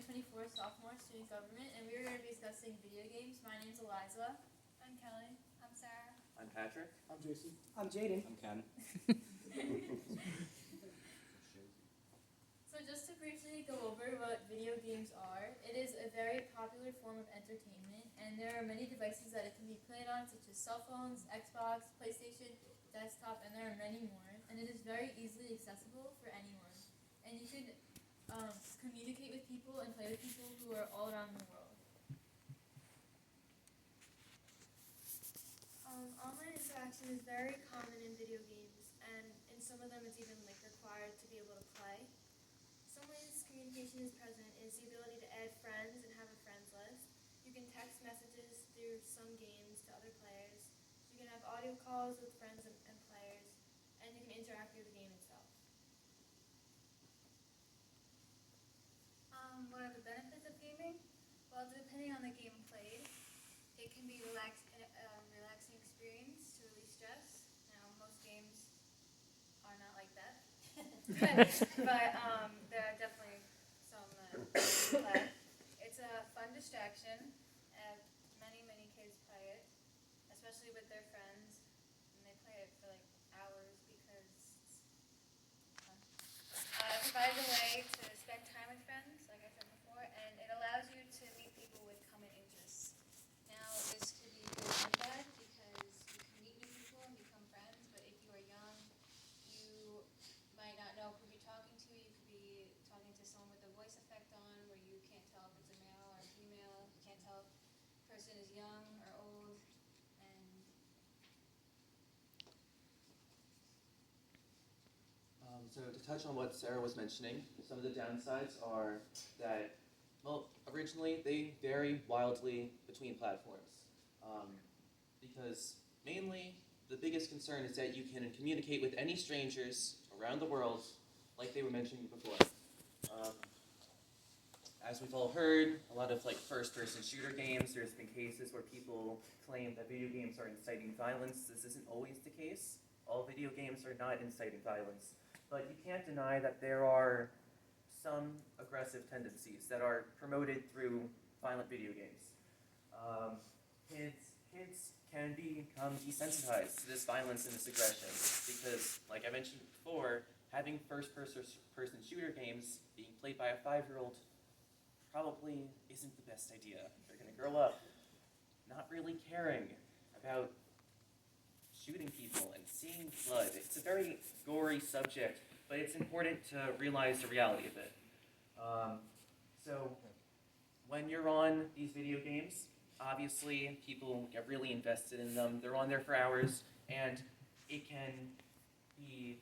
2024 sophomore student government, and we are going to be discussing video games. My name's Eliza. I'm Kelly. I'm Sarah. I'm Patrick. I'm Jason. I'm Jaden. I'm Ken. So just to briefly go over what video games are, it is a very popular form of entertainment, and there are many devices that it can be played on, such as cell phones, Xbox, PlayStation, desktop, and there are many more. And it is very easily accessible for anyone. And you can communicate with people and play with people who are all around the world. Online interaction is very common in video games, and in some of them it's even required to be able to play. Some ways communication is present is the ability to add friends and have a friends list. You can text messages through some games to other players. You can have audio calls with friends and players, and you can interact through the game itself. What are the benefits of gaming? Well, depending on the game played, it can be relaxing experience to release stress. Now, most games are not like that, but there are definitely some play. It's a fun distraction, and many kids play it, especially with their friends, and they play it for hours because it provides a way to spend time with friends, like I said before, and it allows you to meet people with common interests. Now, this could be good and bad because you can meet new people and become friends, but if you are young, you might not know who you're talking to. You could be talking to someone with a voice effect on where you can't tell if it's a male or a female. You can't tell if the person is young or old, and So to touch on what Sarah was mentioning, some of the downsides are that, well, originally they vary wildly between platforms. Because mainly the biggest concern is that you can communicate with any strangers around the world, like they were mentioning before. As we've all heard, a lot of first-person shooter games, there's been cases where people claim that video games are inciting violence. This isn't always the case. All video games are not inciting violence. But you can't deny that there are some aggressive tendencies that are promoted through violent video games. Kids can become desensitized to this violence and this aggression because, like I mentioned before, having first-person shooter games being played by a 5-year-old probably isn't the best idea. They're going to grow up not really caring about shooting people and seeing blood. It's a very gory subject, but it's important to realize the reality of it. So when you're on these video games, obviously people get really invested in them. They're on there for hours, and it can be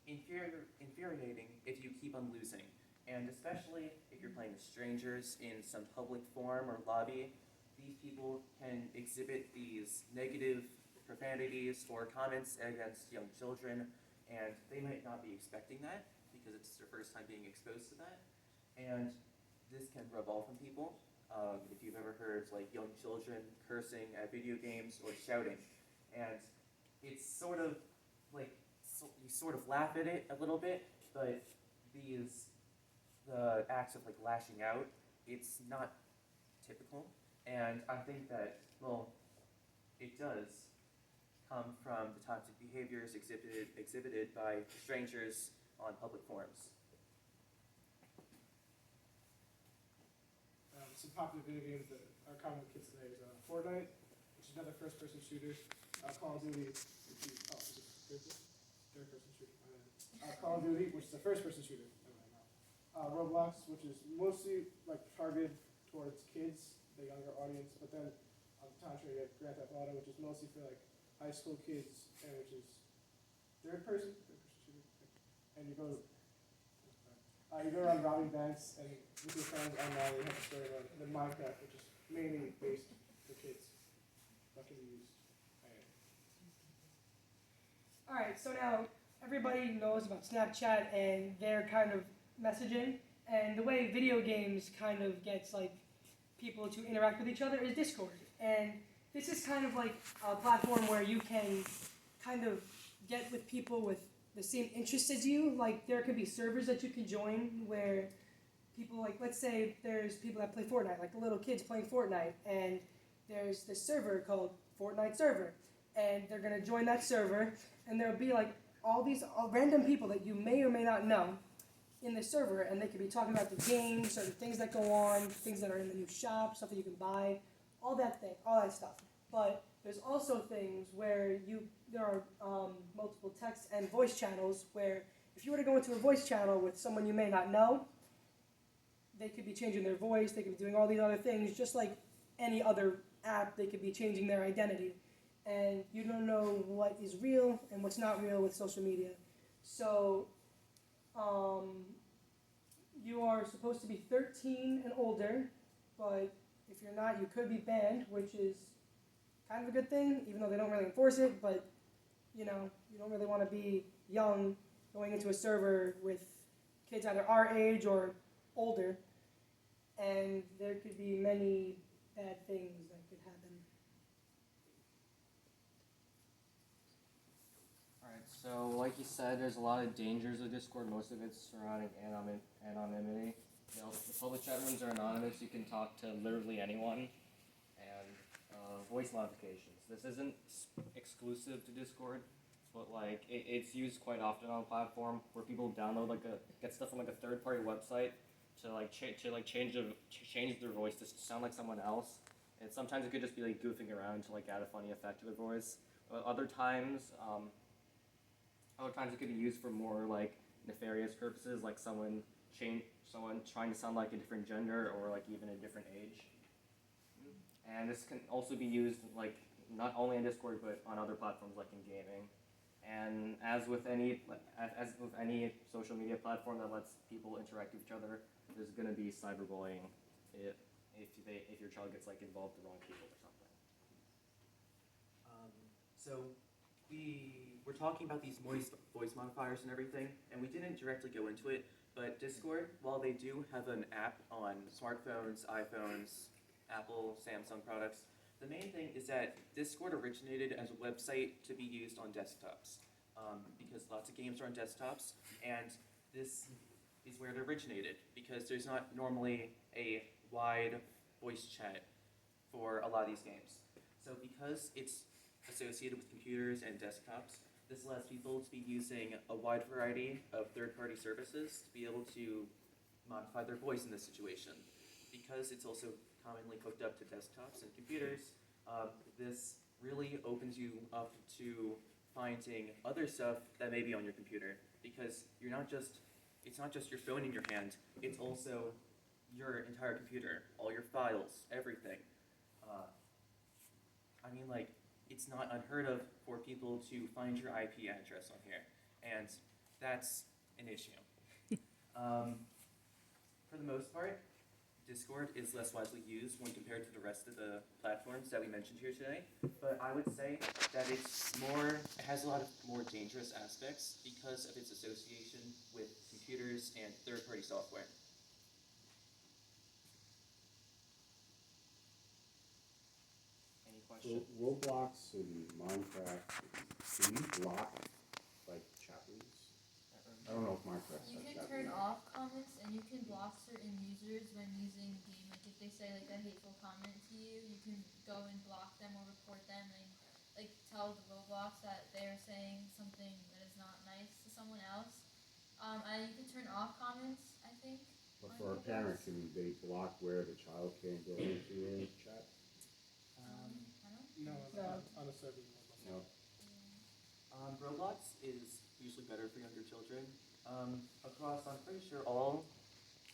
infuriating if you keep on losing. And especially if you're playing with strangers in some public forum or lobby, these people can exhibit these negative profanities or comments against young children, and they might not be expecting that because it's their first time being exposed to that. And this can rub off on people. If you've ever heard young children cursing at video games or shouting, and it's sort of you sort of laugh at it a little bit, but the acts of lashing out, it's not typical. And I think that, well, it does come from the toxic behaviors exhibited by strangers on public forums. Some popular video games that are common with kids today is Fortnite, which is another first-person shooter. Call of Duty, which is third-person shooter. Call of Duty, which is a first-person shooter. Roblox, which is mostly targeted towards kids, the younger audience. But then on the contrary, you have Grand Theft Auto, which is mostly for high school kids, and which is third-person shooter. And you go around robbing banks and with your friends online, you have a story mode. And then Minecraft, which is mainly based for kids, that can be used. Alright, so now everybody knows about Snapchat and their kind of messaging, and the way video games kind of gets people to interact with each other is Discord. And this is kind of a platform where you can kind of get with people with the same interests as you. There could be servers that you can join where people like, let's say there's people that play Fortnite, like the little kids playing Fortnite, and there's this server called Fortnite server, and they're gonna join that server, and there'll be like all these random people that you may or may not know in the server, and they could be talking about the game, certain things that go on, things that are in the new shop, stuff that you can buy, all that stuff. But there's also things where there are multiple text and voice channels where if you were to go into a voice channel with someone you may not know, they could be changing their voice, they could be doing all these other things, just like any other app, they could be changing their identity. And you don't know what is real and what's not real with social media. So, you are supposed to be 13 and older, but if you're not, you could be banned, which is kind of a good thing, even though they don't really enforce it, but you don't really want to be young going into a server with kids either our age or older, and there could be many bad things that could happen. Alright, so like you said, there's a lot of dangers of Discord. Most of it's surrounding anonymity. The public chat rooms are anonymous. You can talk to literally anyone. And voice modifications. This isn't exclusive to Discord, but like it's used quite often on the platform where people download get stuff from like a third-party website to change their voice to sound like someone else. And sometimes it could just be like goofing around to like add a funny effect to their voice. But other times it could be used for more like nefarious purposes, like someone trying to sound like a different gender or like even a different age. And this can also be used like not only in Discord but on other platforms like in gaming. And as with any social media platform that lets people interact with each other, there's going to be cyberbullying if your child gets like involved with the wrong people or something. So we're talking about these voice modifiers and everything, and we didn't directly go into it, but Discord, while they do have an app on smartphones, iPhones, Apple, Samsung products, the main thing is that Discord originated as a website to be used on desktops, because lots of games are on desktops, and this is where it originated, because there's not normally a wide voice chat for a lot of these games. So because it's associated with computers and desktops, this allows people to be using a wide variety of third-party services to be able to modify their voice in this situation. Because it's also commonly hooked up to desktops and computers, this really opens you up to finding other stuff that may be on your computer, because it's not just your phone in your hand, it's also your entire computer, all your files, everything. It's not unheard of for people to find your IP address on here, and that's an issue. For the most part, Discord is less widely used when compared to the rest of the platforms that we mentioned here today, but I would say that it has a lot of more dangerous aspects because of its association with computers and third-party software. Any questions? Roblox and Minecraft, can you block like chat rooms? I don't know if Minecraft You has can chat turn rooms. off comments and you can block certain users when using the game. Like if they say like a hateful comment to you, you can go and block them or report them and like tell the Roblox that they're saying something that is not nice to someone else. And you can turn off comments, I think. But for a parent, can they block where the child can't go into a chat? I don't No, No. on a server. No. Roblox is usually better for younger children. Across, I'm pretty sure all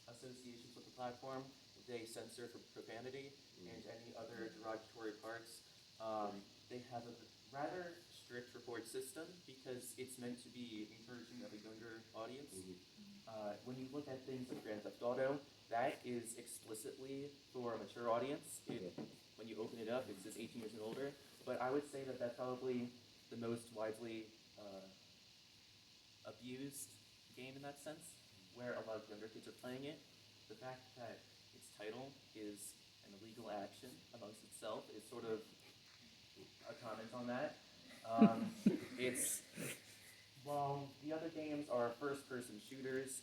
associations with the platform, they censor for profanity and any other derogatory parts. They have a rather strict report system because it's meant to be encouraging of a younger audience. When you look at things like Grand Theft Auto, that is explicitly for a mature audience. When you open it up, it says 18 years and older. But I would say that that's probably the most widely abused game in that sense, where a lot of younger kids are playing it. The fact that its title is an illegal action amongst itself is sort of a comment on that. While the other games are first-person shooters,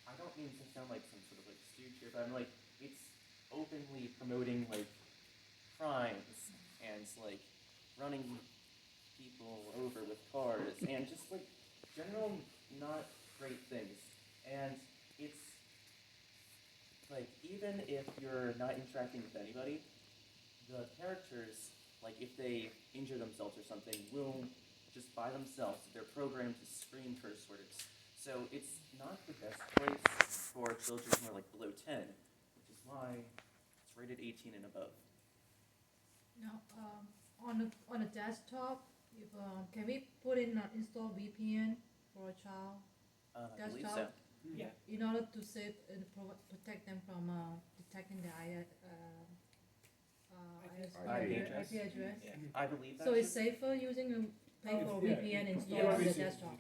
I don't mean to sound like some sort of like stooge here, but I'm like, it's openly promoting like crimes and like running people over with cars and just like general not great things. And it's like even if you're not interacting with anybody, the characters, like if they injure themselves or something, will just by themselves, they're programmed to scream curse words. So it's not the best place for children who are like below 10, which is why it's rated 18 and above. Now, on a desktop, if can we put in install VPN for a child I believe so. desktop Yeah. in order to save and protect them from detecting the IP IP address? Yeah. I believe that. So it's safer using a pay for Yeah. VPN installed Yeah. on the Yeah. desktop.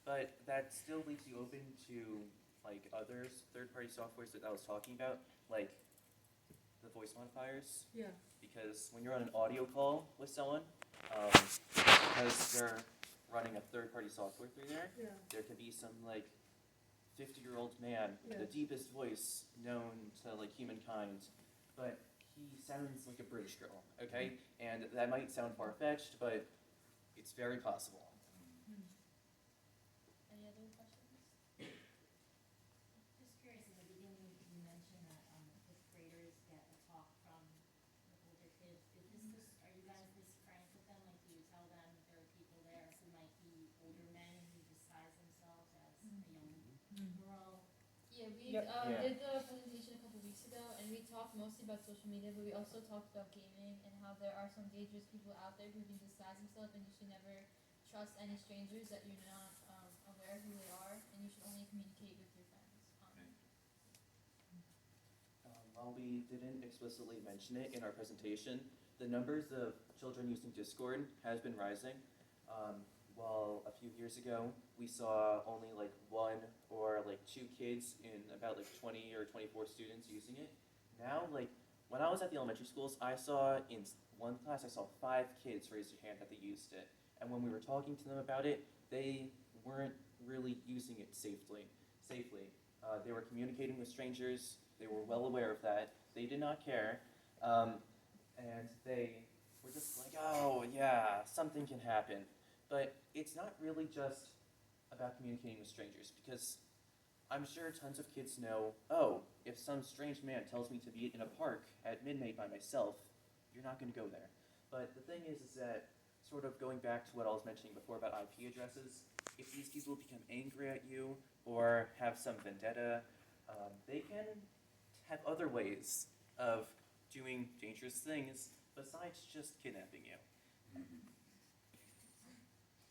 But that still leaves you open to like other third-party softwares that I was talking about, like the voice modifiers. Yeah. Because when you're on an audio call with someone, because they're running a third-party software through there, Yeah. there could be some like 50-year-old man with the Yeah. deepest voice known to like humankind, but he sounds like a British girl, okay? And that might sound far-fetched, but it's very possible. Any other questions? Just curious, in the beginning, you mentioned that fifth graders get a talk from the older kids. Are you guys this frank with them? Like, do you tell them that there are people there who might be older men who disguise themselves as a young girl? Yeah, we Yep. Yeah. did the presentation a couple weeks ago, and we talked mostly about social media, but we also talked about gaming and how there are some dangerous people out there who can disguise themselves, and you should never trust any strangers that you're not aware who they are, and you should only communicate with your friends. While we didn't explicitly mention it in our presentation, the numbers of children using Discord has been rising. While a few years ago, we saw only like 1 or like 2 kids in about like 20 or 24 students using it. Now, like when I was at the elementary schools, I saw in one class, I saw 5 kids raise their hand that they used it. And when we were talking to them about it, they weren't really using it safely. They were communicating with strangers. They were well aware of that. They did not care. And they were just like, oh yeah, something can happen. But it's not really just about communicating with strangers, because I'm sure tons of kids know, oh, if some strange man tells me to be in a park at midnight by myself, you're not going to go there. But the thing is that, sort of going back to what I was mentioning before about IP addresses, if these people become angry at you or have some vendetta, they can have other ways of doing dangerous things besides just kidnapping you.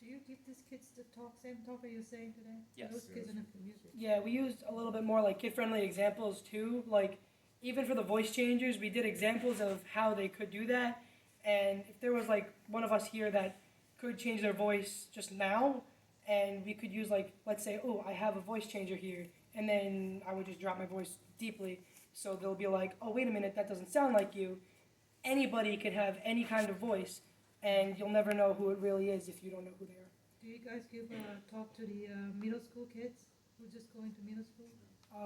Do you give these kids the same talk that you're saying today? Yes. Those kids are not music. Yeah, we used a little bit more like kid-friendly examples too. Like even for the voice changers, we did examples of how they could do that. And if there was like one of us here that could change their voice just now, and we could use like, let's say, oh, I have a voice changer here, and then I would just drop my voice deeply, so they'll be like, oh, wait a minute, that doesn't sound like you. Anybody could have any kind of voice, and you'll never know who it really is if you don't know who they are. Do you guys give talk to the middle school kids who just going to middle school?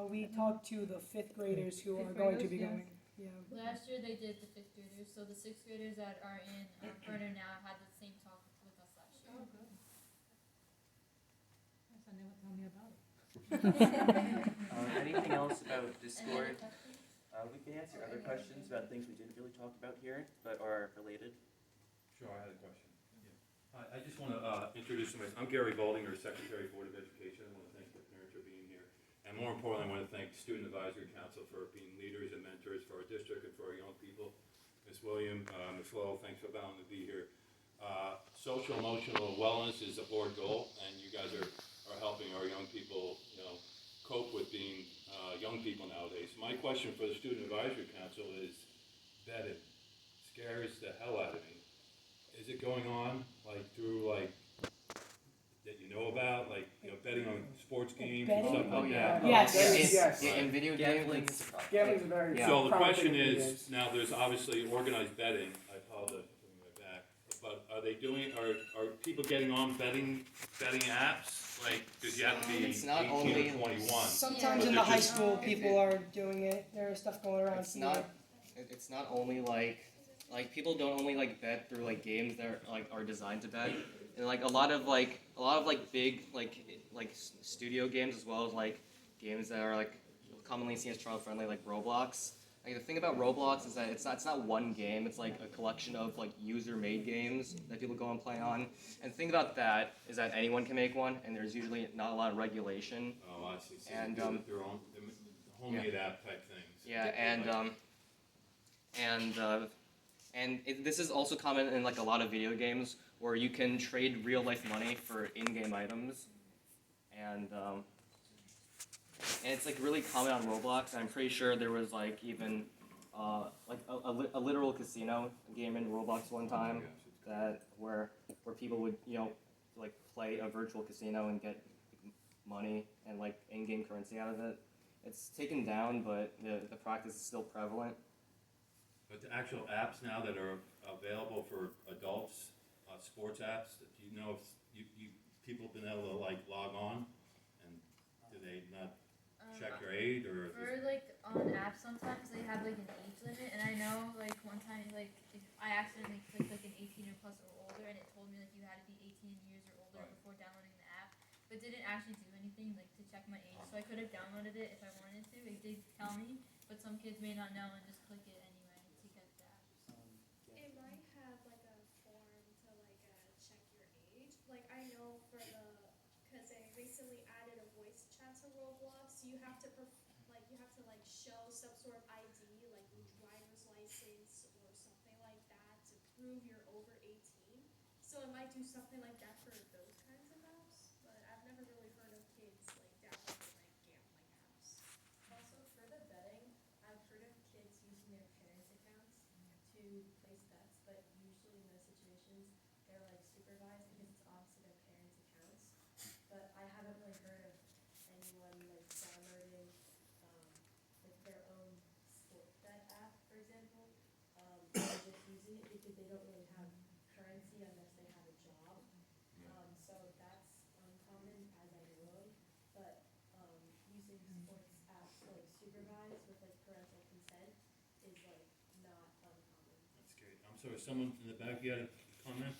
We talked to the 5th graders who are Fifth going to graders, be yeah. going. Yeah. Last year they did the 5th graders, so the 6th graders that are in Burner now had the same talk with us last year. Oh, good. Guess I never tell me about it. Anything else about Any Discord? other questions? We can answer other questions about things we didn't really talk about here, but are related. Sure, I had a question. Hi, I just want to introduce myself. I'm Gary Baldinger, Secretary Board of Education. I want to thank the parents for being here. And more importantly, I want to thank Student Advisory Council for being leaders and mentors for our district and for our young people. Ms. William, Ms. Lowell, thanks for allowing me to be here. Social emotional wellness is a board goal, and you guys are helping our young people, cope with being young people nowadays. My question for the Student Advisory Council is betting. Scares the hell out of me. Is it going on through that you know about, betting on sports games and Betting? stuff like that? Yes. In video Gambling games, is a problem. Gambling's a very Yeah. So the prominent question thing in video is, games. now there's obviously organized betting. I apologize for putting my back, but are they doing? Are people getting on betting apps Like, because you have to be It's not 18 only- or 21. Sometimes Yeah. in But the high just- school, It- people are doing it. There's stuff going around. It's not. It's not only like people don't only like bet through like games that are designed to bet, and like a lot of big studio games as well as like games that are like commonly seen as child friendly like Roblox. Like the thing about Roblox is that it's not one game. It's like a collection of like user made games that people go and play on. And the thing about that is that anyone can make one, and there's usually not a lot of regulation. Oh, I see. So And, they do their own homemade app type things. Yeah, this is also common in like a lot of video games where you can trade real life money for in-game items, and it's like really common on Roblox. And I'm pretty sure there was like even like a literal casino game in Roblox one time that where people would like play a virtual casino and get money and like in-game currency out of it. It's taken down, but the practice is still prevalent. But the actual apps now that are available for adults, sports apps, do you know if people have been able to like log on, and do they not check your age or? For like on apps, sometimes they have like an age limit, and I know like one time like if I accidentally clicked like an 18 or plus or older, and it told me like you had to be 18 years or older Right. before downloading the app, but didn't actually do anything like to check my age. So I could have downloaded it if I wanted to. It did tell me, but some kids may not know and just click it anyway to get the app. It might have like a form to like check your age. Like I know because they recently added a voice chat to Roblox, you have to show some sort of ID, like your driver's license or something like that to prove you're over 18. So it might do something like that for those kinds of apps, but I've never really heard of kids like downloading like gambling apps. Also, for the betting, I've heard of kids using their parents' accounts to place bets, but usually in those situations, they're like supervised because it's obviously their parents' accounts. But I haven't really heard of anyone like downloading like their own sport bet app, for example, and just using it because they don't really have currency unless they have a job. So that's uncommon as I know of, but using sports apps like supervised with like parental consent is like not uncommon. That's great. I'm sorry, someone in the back, you had a comment?